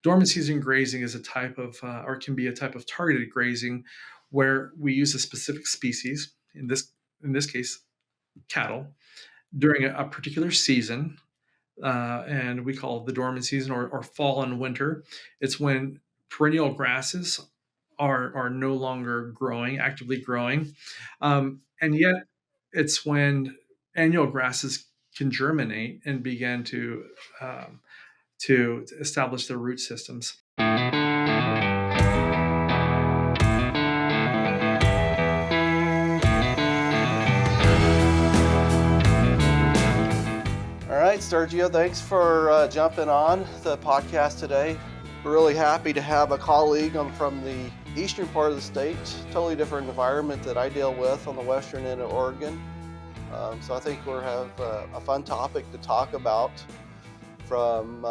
Dormant season grazing is a type of, or can be a type of targeted grazing, where we use a specific species, in this case, cattle, during a particular season, and we call it the dormant season, or fall and winter. It's when perennial grasses are no longer actively growing, and yet it's when annual grasses can germinate and begin um, to establish their root systems. All right, Sergio, thanks for jumping on the podcast today. We're really happy to have a colleague from the eastern part of the state, totally different environment that I deal with on the western end of Oregon. So I think we'll have a fun topic to talk about, from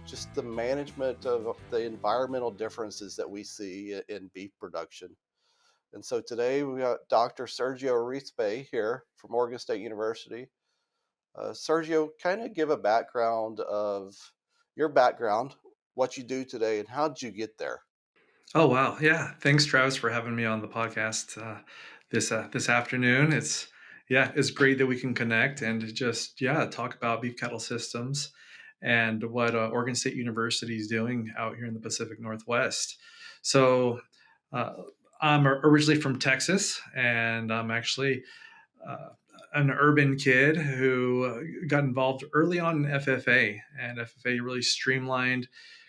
just the management of the environmental differences that we see in beef production. And so today we got Dr. Sergio Arispe here from Oregon State University. Sergio, kind of give a background of your background, what you do today, and how did you get there? Oh wow, yeah. Thanks, Travis, for having me on the podcast this afternoon. It's great that we can connect and just talk about beef cattle systems and what Oregon State University is doing out here in the Pacific Northwest. So uh, I'm originally from Texas, and I'm actually uh, an urban kid who got involved early on in FFA, and FFA really streamlined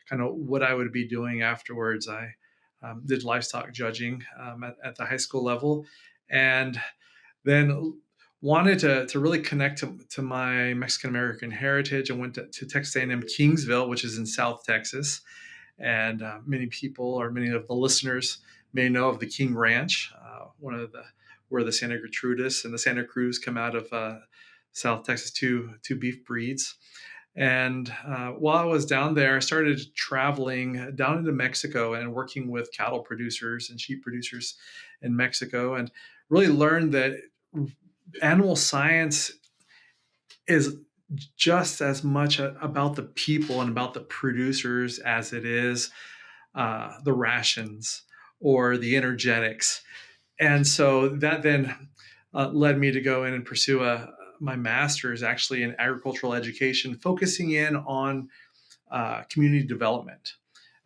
kind of what I would be doing afterwards. I did livestock judging at the high school level, and then wanted to really connect to my Mexican American heritage. I went to Texas A&M Kingsville, which is in South Texas, and many of the listeners may know of the King Ranch, one of the where the Santa Gertrudis and the Santa Cruz come out of South Texas, two beef breeds. And while I was down there, I started traveling down into Mexico and working with cattle producers and sheep producers in Mexico, and really learned that animal science is just as much about the people and about the producers as it is the rations or the energetics. And so that then led me to go in and pursue my master's actually in agricultural education, focusing in on community development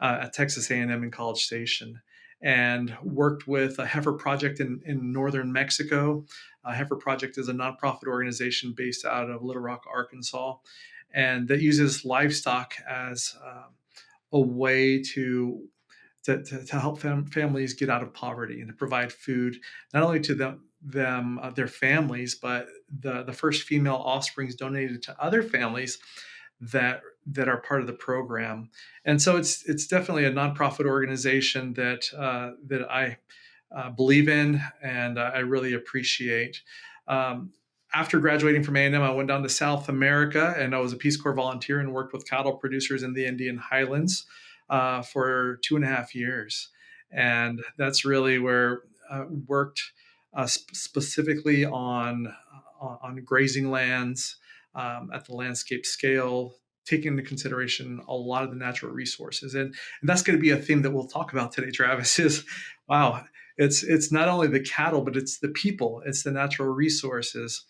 at Texas A&M in College Station, and worked with a heifer project in northern Mexico. Heifer Project is a nonprofit organization based out of Little Rock, Arkansas, and that uses livestock as a way to help families get out of poverty and to provide food not only to their families, but the first female offsprings donated to other families that are part of the program. And so it's definitely a nonprofit organization that I believe in, and I really appreciate. Um, After graduating from A&M, I went down to South America, and I was a Peace Corps volunteer and worked with cattle producers in the Indian Highlands for 2.5 years. And that's really where I worked specifically on grazing lands at the landscape scale, taking into consideration a lot of the natural resources. And that's going to be a theme that we'll talk about today, Travis, is wow, it's not only the cattle, but it's the people, it's the natural resources,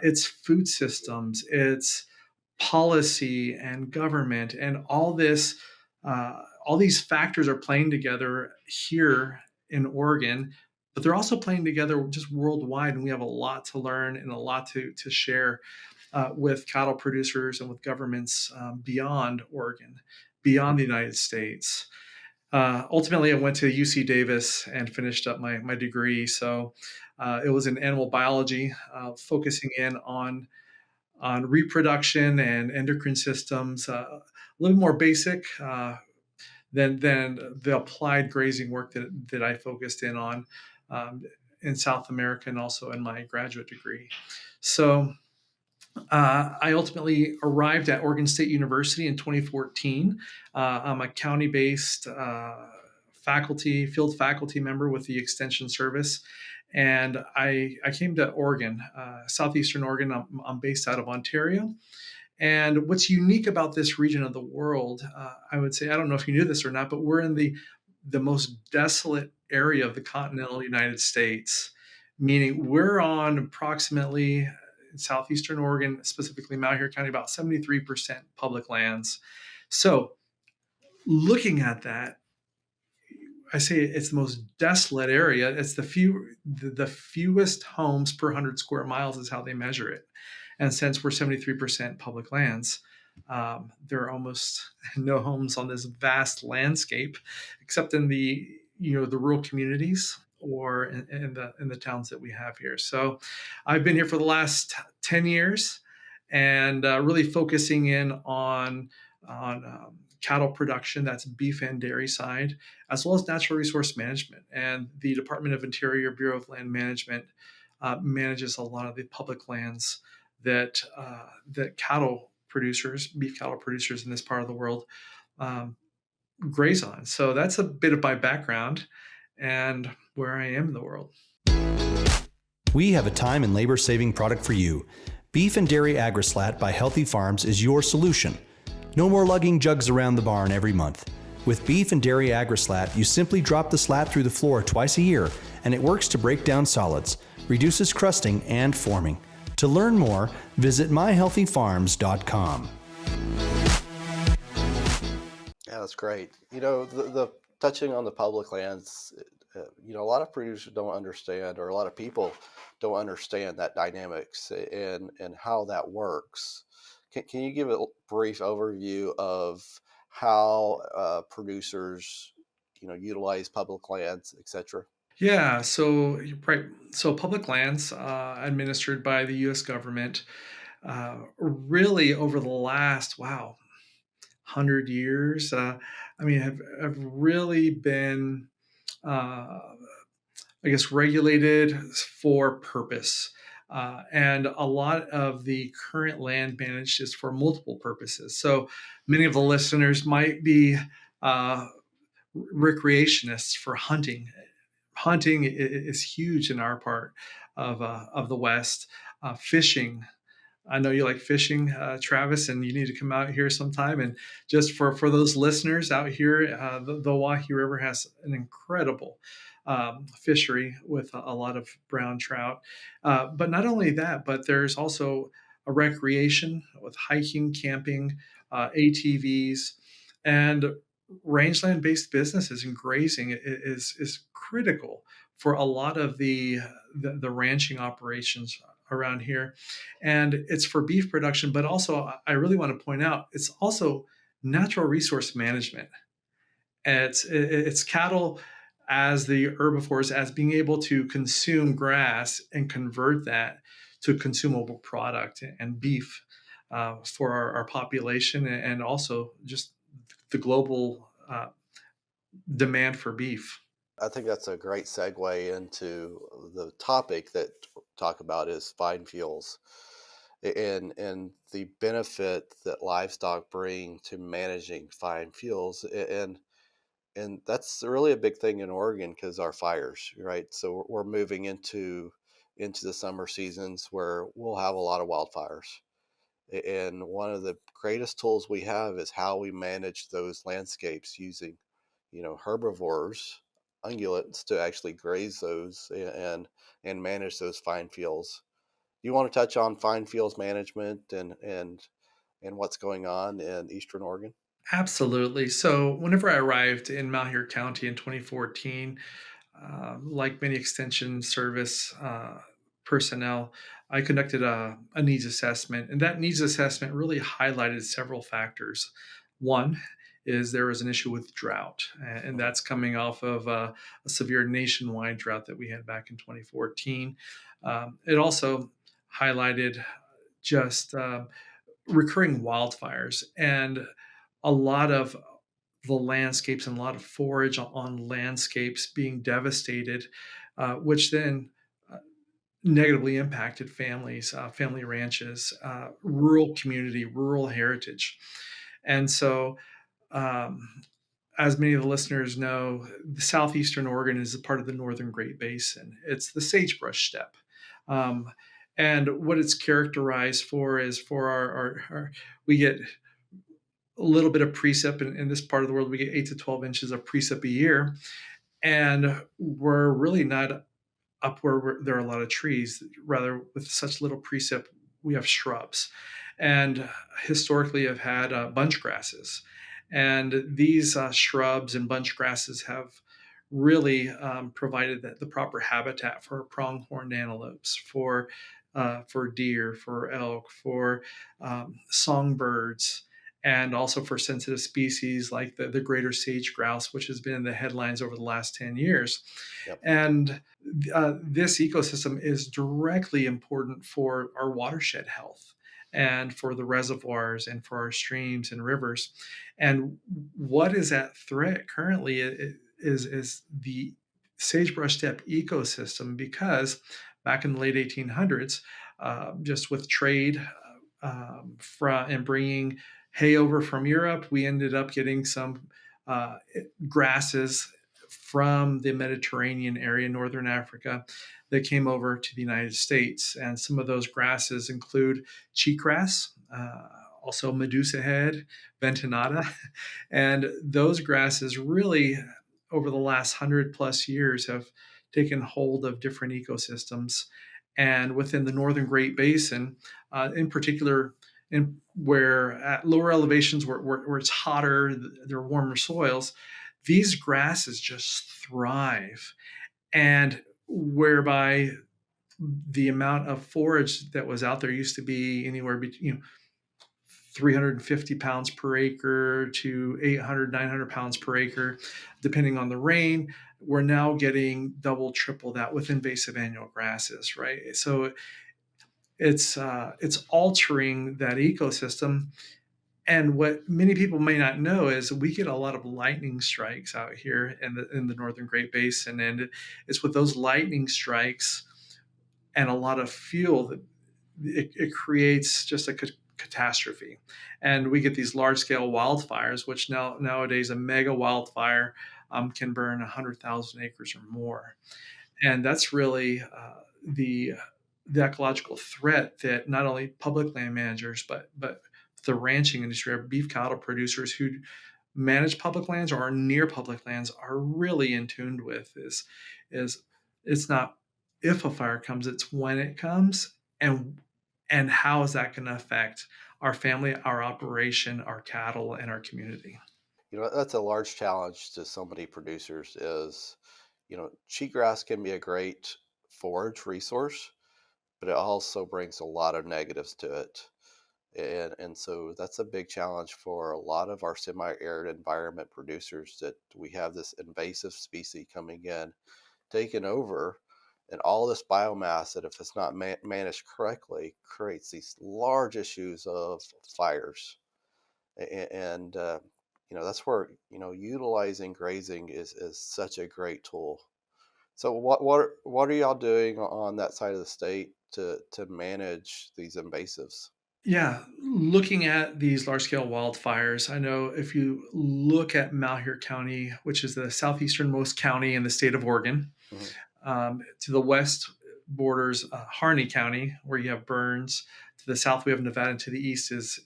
it's food systems, it's policy and government, and all these factors are playing together here in Oregon, but they're also playing together just worldwide, and we have a lot to learn and a lot to share with cattle producers and with governments beyond Oregon, beyond the United States. Ultimately, I went to UC Davis and finished up my degree. So it was in animal biology, focusing in on reproduction and endocrine systems, a little more basic than the applied grazing work that I focused in on in South America and also in my graduate degree. So I ultimately arrived at Oregon State University in 2014. I'm a county-based field faculty member with the Extension Service, and I came to Oregon, southeastern Oregon. I'm based out of Ontario, And what's unique about this region of the world, I would say, I don't know if you knew this or not, but we're in the most desolate area of the continental United States, meaning we're on approximately in southeastern Oregon, specifically Malheur County, about 73% public lands. So, looking at that, I say it's the most desolate area. It's the fewest homes per 100 square miles is how they measure it. And since we're 73% public lands, there are almost no homes on this vast landscape, except in the rural communities or in the towns that we have here. So, I've been here for the last 10 years, and really focusing in on cattle production. That's beef and dairy side, as well as natural resource management. And the Department of Interior Bureau of Land Management manages a lot of the public lands that cattle producers, beef cattle producers in this part of the world, um, graze on. So that's a bit of my background and where I am in the world. We have a time and labor saving product for you. Beef and Dairy Agrislat by Healthy Farms is your solution. No more lugging jugs around the barn every month. With Beef and Dairy Agrislat, you simply drop the slat through the floor twice a year, and it works to break down solids, reduces crusting and forming. To learn more, visit myhealthyfarms.com. Yeah, that's great. The touching on the public lands, a lot of producers don't understand, or a lot of people don't understand that dynamics and how that works. Can you give a brief overview of how producers, utilize public lands, etc.? Yeah, so you're right. So public lands administered by the U.S. government, really over the last 100 years, I mean, have really been, I guess, regulated for purpose. And a lot of the current land managed is for multiple purposes. So many of the listeners might be uh, recreationists for hunting. Hunting is huge in our part of the West. Fishing, I know you like fishing, Travis, and you need to come out here sometime. And just for those listeners out here, the Owyhee River has an incredible fishery with a lot of brown trout. But not only that, but there's also a recreation with hiking, camping, ATVs, and rangeland-based businesses and grazing is critical for a lot of the ranching operations around here. And it's for beef production, but also I really want to point out it's also natural resource management. And it's cattle as the herbivores, as being able to consume grass and convert that to a consumable product and beef for our population, and also just the global demand for beef. I think that's a great segue into the topic that we'll talk about is fine fuels and the benefit that livestock bring to managing fine fuels. And that's really a big thing in Oregon because our fires, right? So we're moving into the summer seasons where we'll have a lot of wildfires. And one of the greatest tools we have is how we manage those landscapes using, herbivores, ungulates to actually graze those and manage those fine fields. You want to touch on fine fields management and what's going on in Eastern Oregon? Absolutely. So whenever I arrived in Malheur County in 2014, like many extension service personnel, I conducted a needs assessment, and that needs assessment really highlighted several factors. One is there was an issue with drought, and Mhm. that's coming off of a severe nationwide drought that we had back in 2014. It also highlighted just recurring wildfires and a lot of the landscapes and a lot of forage on landscapes being devastated, which then uh, negatively impacted families, family ranches, rural community, rural heritage. And so, um, as many of the listeners know, the southeastern Oregon is a part of the northern Great Basin. It's the sagebrush steppe. Um, And what it's characterized for is for our we get a little bit of precip in this part of the world. We get 8 to 12 inches of precip a year, and we're really not up where there are a lot of trees. Rather, with such little precip, we have shrubs, and historically have had bunch grasses. And these shrubs and bunch grasses have really provided the proper habitat for pronghorn antelopes, for deer, for elk, for songbirds, and also for sensitive species like the greater sage grouse, which has been in the headlines over the last 10 years. Yep. And this ecosystem is directly important for our watershed health and for the reservoirs and for our streams and rivers. And what is at threat currently is the sagebrush steppe ecosystem, because back in the late 1800s, just with trade from and bringing hay over from Europe, we ended up getting some uh, grasses from the Mediterranean area, northern Africa, that came over to the United States. And some of those grasses include cheatgrass, also medusa head, ventinata. And those grasses really, over the last 100 plus years, have taken hold of different ecosystems. And within the northern Great Basin, in particular, where at lower elevations where it's hotter, there are warmer soils, these grasses just thrive. And whereby the amount of forage that was out there used to be anywhere between 350 pounds per acre to 800, 900 pounds per acre, depending on the rain. We're now getting double, triple that with invasive annual grasses, right? So it's altering that ecosystem. And what many people may not know is we get a lot of lightning strikes out here in the northern Great Basin, and it's with those lightning strikes and a lot of fuel that it creates just a catastrophe. And we get these large scale wildfires, which nowadays a mega wildfire can burn 100,000 acres or more. And that's really the ecological threat that not only public land managers but the ranching industry, our beef cattle producers who manage public lands or are near public lands, are really in tune with is it's not if a fire comes, it's when it comes, and how is that going to affect our family, our operation, our cattle, and our community. That's a large challenge to so many producers is, cheatgrass can be a great forage resource, but it also brings a lot of negatives to it. And so that's a big challenge for a lot of our semi-arid environment producers, that we have this invasive species coming in, taking over, and all this biomass that, if it's not managed correctly, creates these large issues of fires. And that's where utilizing grazing is such a great tool. So what are y'all doing on that side of the state to manage these invasives? Yeah, looking at these large scale wildfires, I know if you look at Malheur County, which is the southeasternmost county in the state of Oregon, Mhm. to the west borders Harney County, where you have Burns. To the south, we have Nevada. And to the east is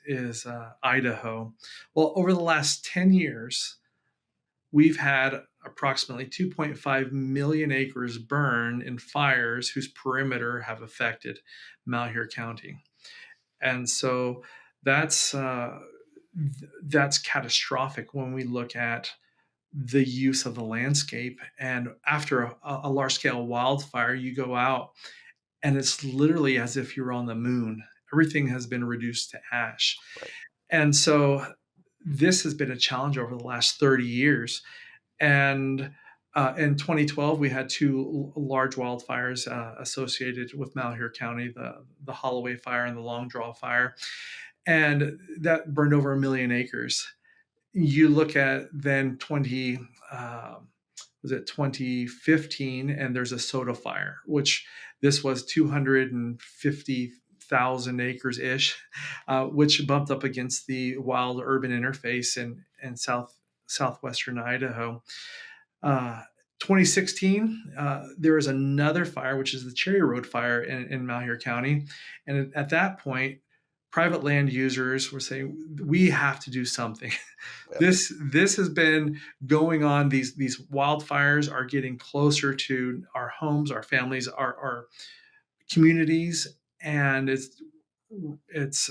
Idaho. Well, over the last 10 years, we've had approximately 2.5 million acres burn in fires whose perimeter have affected Malheur County. And so that's that's catastrophic when we look at the use of the landscape. And after a large scale wildfire, you go out and it's literally as if you're on the moon. Everything has been reduced to ash. Right. And so this has been a challenge over the last 30 years. And in 2012, we had two large wildfires associated with Malheur County, the Holloway Fire and the Long Draw Fire. And that burned over 1 million acres. You look at then 2015, and there's a soda fire, which this was 250,000 acres ish, which bumped up against the wild urban interface in southwestern Idaho. Uh, 2016, there was another fire, which is the Cherry Road fire in Malheur County. And at that point, private land users were saying, we have to do something. Yep. This has been going on. These wildfires are getting closer to our homes, our families, our communities, and it's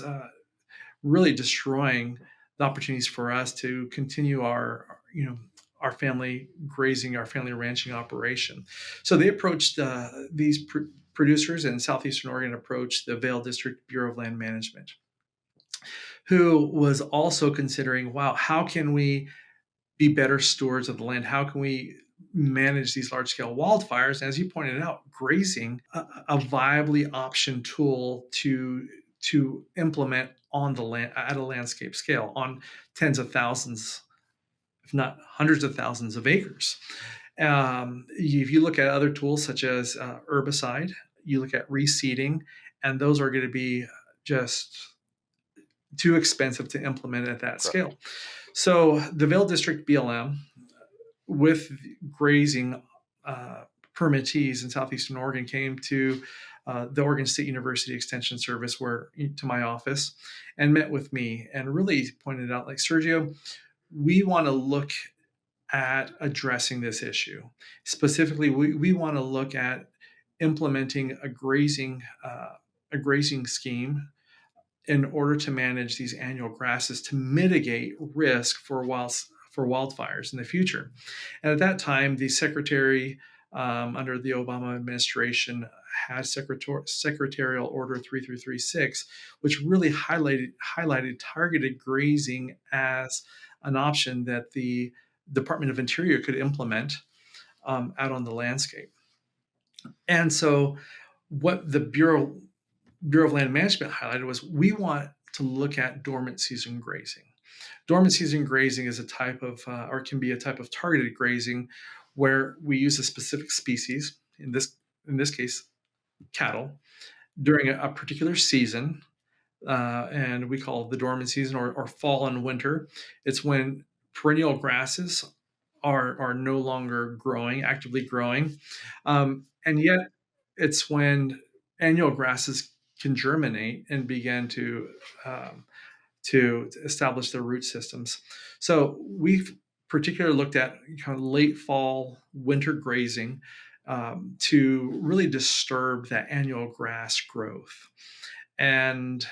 really destroying the opportunities for us to continue our family grazing, our family ranching operation. So they approached these producers in southeastern Oregon, approached the Vail District Bureau of Land Management, who was also considering, wow, how can we be better stewards of the land? How can we manage these large scale wildfires? And as you pointed out, grazing a viably option tool to implement on the land at a landscape scale on tens of thousands, if not hundreds of thousands of acres. If you look at other tools such as herbicide, you look at reseeding, and those are going to be just too expensive to implement at that Correct. scale. So the Vail District BLM, with grazing permittees in southeastern Oregon, came to the Oregon State University Extension Service, to my office, and met with me and really pointed out, like, Sergio, we want to look at addressing this issue. Specifically, we want to look at implementing a grazing scheme in order to manage these annual grasses to mitigate risk for wildfires in the future. And at that time, the secretary under the Obama administration had Secretarial Order 3336, which really highlighted targeted grazing as an option that the Department of Interior could implement out on the landscape. And so, what the Bureau of Land Management highlighted was, we want to look at dormant season grazing. Dormant season grazing is a type of, or can be a type of targeted grazing, where we use a specific species, in this case, cattle, during a particular season, and we call it the dormant season, or fall and winter. It's when perennial grasses are no longer actively growing, and yet it's when annual grasses can germinate and begin to establish their root systems. So we've particularly looked at kind of late fall, winter grazing to really disturb that annual grass growth. And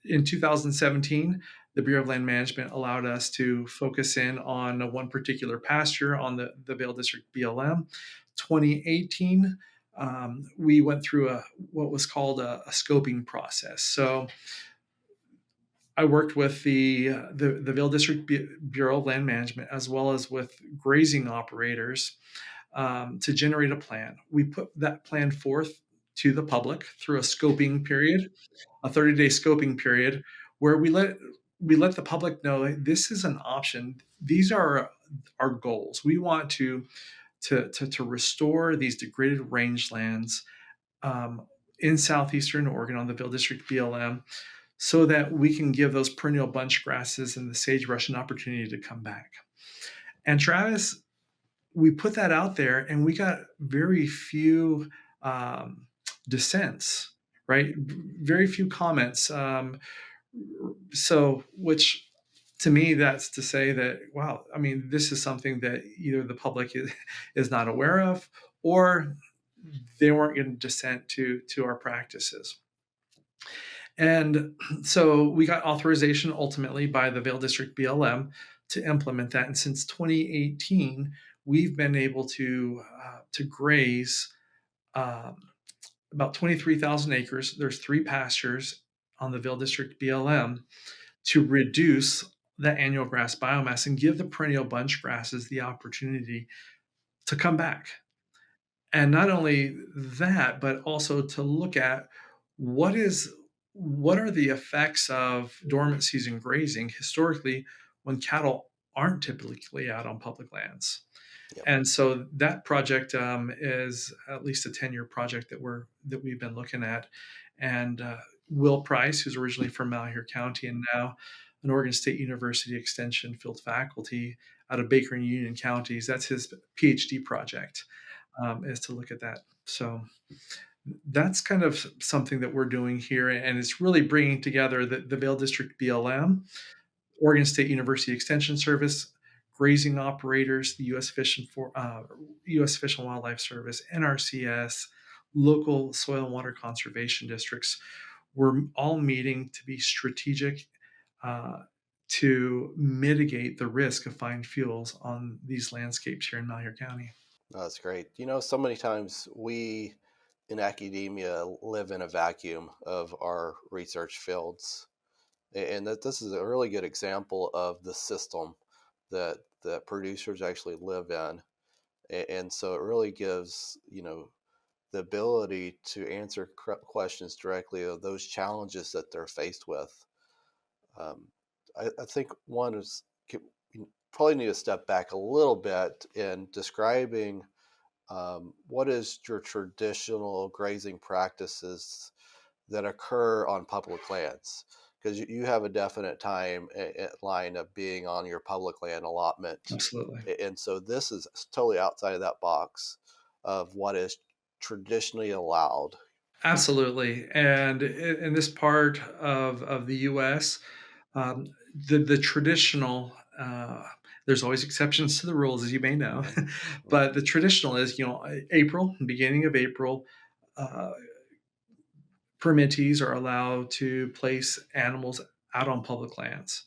in 2017, the Bureau of Land Management allowed us to focus in on one particular pasture on the Vail District BLM. 2018, we went through what was called a scoping process. So I worked with the Vail District Bureau of Land Management, as well as with grazing operators, to generate a plan. We put that plan forth to the public through a scoping period, a 30-day scoping period, where we let the public know, like, this is an option. These are our goals. We want to restore these degraded rangelands in southeastern Oregon on the Vail District BLM, so that we can give those perennial bunch grasses and the sagebrush an opportunity to come back. And Travis, we put that out there, and we got very few dissents, right? Very few comments. So, which to me, that's to say that, wow, I mean, this is something that either the public is not aware of, or they weren't going to dissent to our practices. And so we got authorization ultimately by the Vail District BLM to implement that. And since 2018, we've been able to graze about 23,000 acres. There's 3 pastures on the Vail District BLM to reduce the annual grass biomass and give the perennial bunch grasses the opportunity to come back. And not only that, but also to look at what are the effects of dormant season grazing historically when cattle aren't typically out on public lands. Yep. And so that project is at least a 10-year project that we've been looking at. And Will Price, who's originally from Malheur County and now an Oregon State University Extension field faculty, out of Baker and Union counties. That's his PhD project, is to look at that. So that's kind of something that we're doing here, and it's really bringing together the Vail District BLM, Oregon State University Extension Service, grazing operators, the U.S. Fish and Wildlife Service, NRCS, local soil and water conservation districts. We're all meeting to be strategic, uh, to mitigate the risk of fine fuels on these landscapes here in Malheur County. No, that's great. So many times we in academia live in a vacuum of our research fields, and that this is a really good example of the system that producers actually live in. And so it really gives the ability to answer questions directly of those challenges that they're faced with. um, I think one is you probably need to step back a little bit in describing what is your traditional grazing practices that occur on public lands, because you have a definite time line of being on your public land allotment, Absolutely. and so this is totally outside of that box of what is traditionally allowed. Absolutely. And in this part of the US, um, the traditional, there's always exceptions to the rules, as you may know, Hmm. but Hmm. the traditional is, April, beginning of April, uh, permittees are allowed to place animals out on public lands.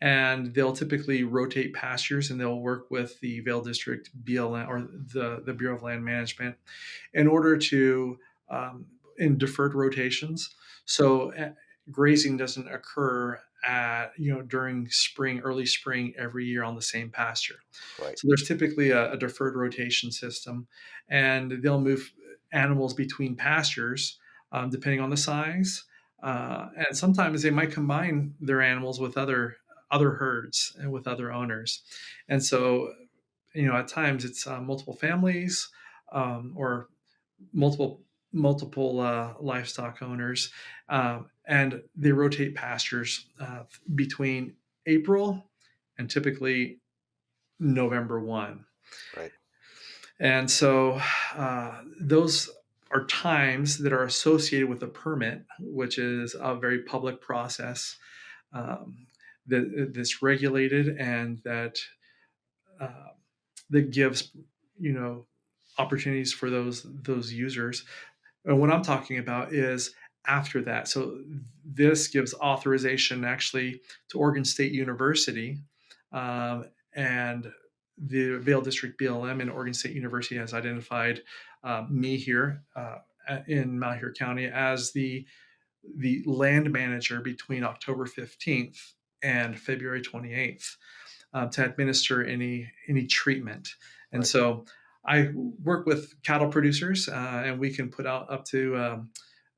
And they'll typically rotate pastures, and they'll work with the Vail District BLM, or the Bureau of Land Management, in order to, in deferred rotations. So grazing doesn't occur during spring, early spring every year on the same pasture. Right. So there's typically a deferred rotation system, and they'll move animals between pastures, depending on the size. And sometimes they might combine their animals with other herds and with other owners. And so, at times it's multiple families, or multiple livestock owners, and they rotate pastures between April and typically November 1. Right. And so those are times that are associated with a permit, which is a very public process, um, that's regulated, and uh, that gives, you know opportunities for those users. And what I'm talking about is after that. So this gives authorization actually to Oregon State University, and the Vail District BLM and Oregon State University has identified me here, in Malheur County as the land manager between October 15th and February 28th, to administer any treatment. And Right. so I work with cattle producers, and we can put out up to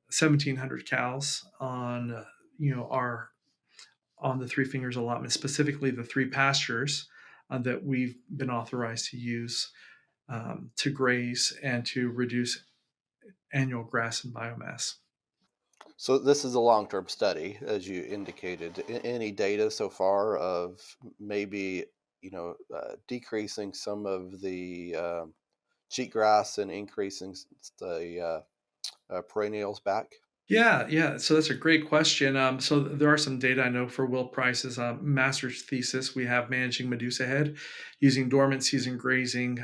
1,700 cows on our on the Three Fingers allotment, specifically the three pastures that we've been authorized to use, to graze and to reduce annual grass and biomass. So this is a long-term study, as you indicated. Any data so far of maybe decreasing some of the cheatgrass and increasing the perennials back? Yeah, yeah. So that's a great question. So there are some data I know for Will Price's master's thesis. We have managing Medusa head using dormant season grazing,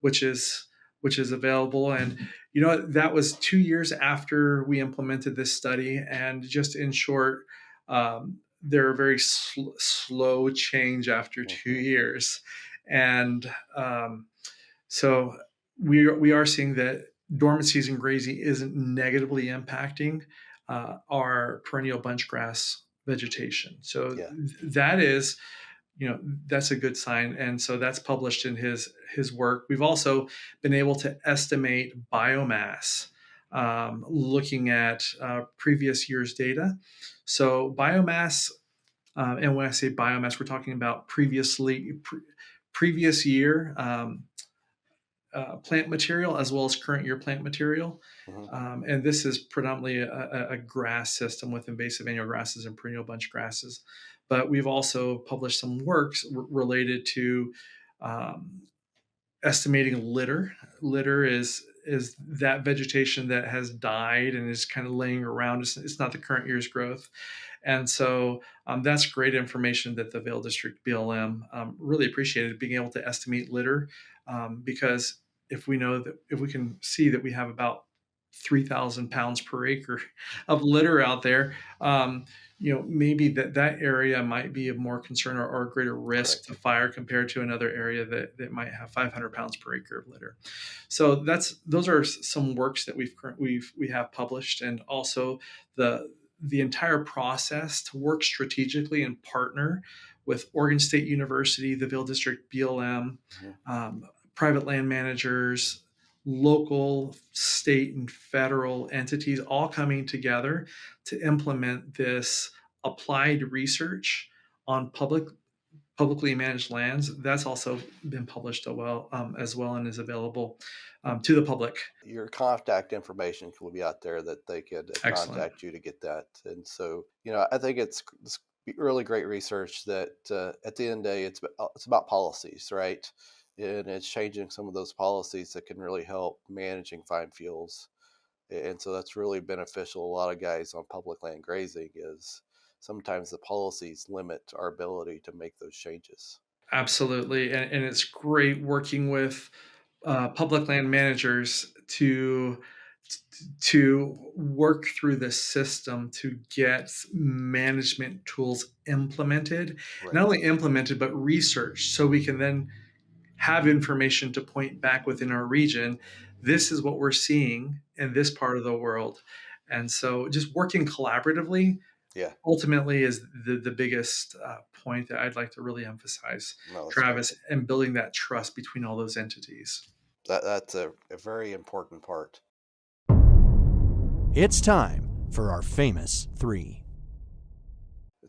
which is which is available. And that was 2 years after we implemented this study. And just in short, they're a very slow change after two Hmm. years, and so we are seeing that dormant season grazing isn't negatively impacting our perennial bunch grass vegetation. So Yeah. that is, that's a good sign, and so that's published in his work. We've also been able to estimate biomass, looking at previous year's data. So biomass, and when I say biomass, we're talking about previous year, plant material as well as current year plant material. Hmm. And this is predominantly a grass system with invasive annual grasses and perennial bunch grasses. but we've also published some works related to um, estimating litter. Litter is that vegetation that has died and is kind of laying around. It's not the current year's growth. And so that's great information that the Vail District BLM really appreciated, being able to estimate litter, because if we know that, if we can see that we have about 3,000 pounds per acre of litter out there, maybe that area might be of more concern or a greater risk Correct. to fire compared to another area that might have 500 pounds per acre of litter. So those are some works that we have published, and also the entire process to work strategically and partner with Oregon State University, the Vail District BLM, private land managers, local, state, and federal entities all coming together to implement this applied research on publicly managed lands. That's also been published as well, and is available to the public. Your contact information will be out there that they could Excellent. contact you to get that. And so, I think it's really great research that at the end of the day, it's about policies, right? And it's changing some of those policies that can really help managing fine fuels. And so that's really beneficial. A lot of guys on public land grazing is sometimes the policies limit our ability to make those changes. Absolutely. And it's great working with public land managers to work through the system to get management tools implemented, Right. not only implemented, but researched, so we can then have information to point back within our region. This is what we're seeing in this part of the world. And so just working collaboratively Yeah. ultimately is the biggest point that I'd like to really emphasize, No, that's Travis, great. and building that trust between all those entities. That's a very important part. It's time for our famous three.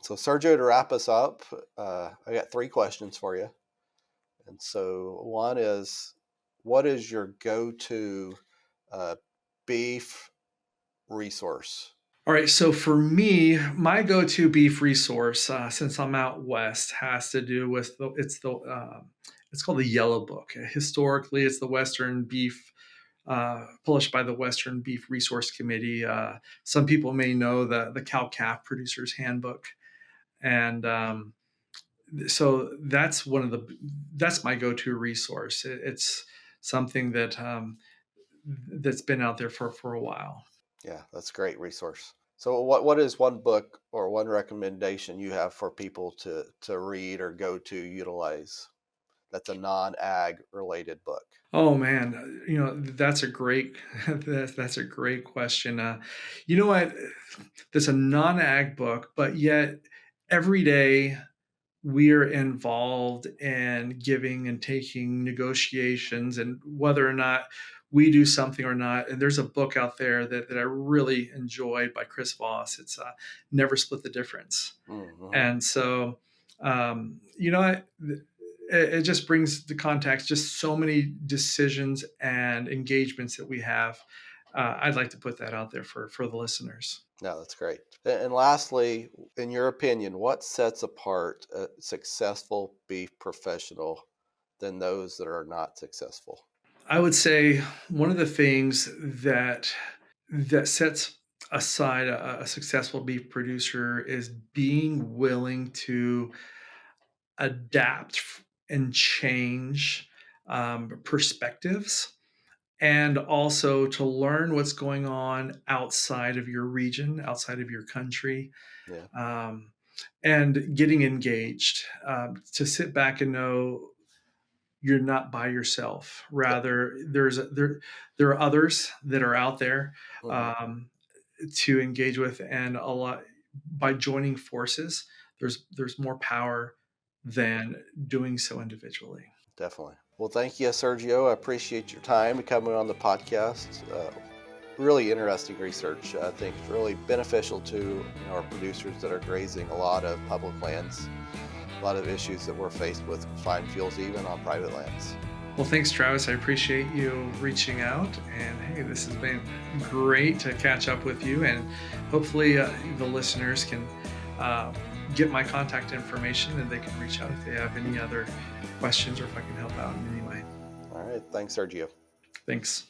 So, Sergio, to wrap us up, I got 3 questions for you. And so, one is, what is your go-to beef resource? All right, so for me, my go-to beef resource, since I'm out west, has to do with it's called the Yellow Book. Historically, it's the Western Beef, published by the Western Beef Resource Committee. Some people may know the Cow Calf Producers Handbook, and so that's my go-to resource. It's something that's been out there for a while. Yeah, that's a great resource. So, what is one book or one recommendation you have for people to read or go to utilize? That's a non-ag related book. Oh man, that's a great that's a great question. You know what? That's a non-ag book, but yet every day we're involved in giving and taking negotiations, and whether or not we do something or not. And there's a book out there that I really enjoyed by Chris Voss. It's Never Split the Difference. Mm-hmm. And so, it just brings the context, just so many decisions and engagements that we have. I'd like to put that out there for the listeners. No, that's great. And lastly, in your opinion, what sets apart a successful beef professional than those that are not successful? I would say one of the things that sets aside a successful beef producer is being willing to adapt and change perspectives, and also to learn what's going on outside of your region, outside of your country, Yeah. and getting engaged, to sit back and know you're not by yourself. Rather, there are others that are out there Mm-hmm. um, to engage with, and a lot by joining forces. There's more power than doing so individually. Definitely. Well, thank you, Sergio. I appreciate your time coming on the podcast. Really interesting research. I think really beneficial to our producers that are grazing a lot of public lands, a lot of issues that we're faced with fine fuels, even on private lands. Well, thanks, Travis. I appreciate you reaching out. And hey, this has been great to catch up with you. And hopefully, the listeners can get my contact information, and they can reach out if they have any other questions or if I can help out in any way. All right. Thanks, Sergio. Thanks.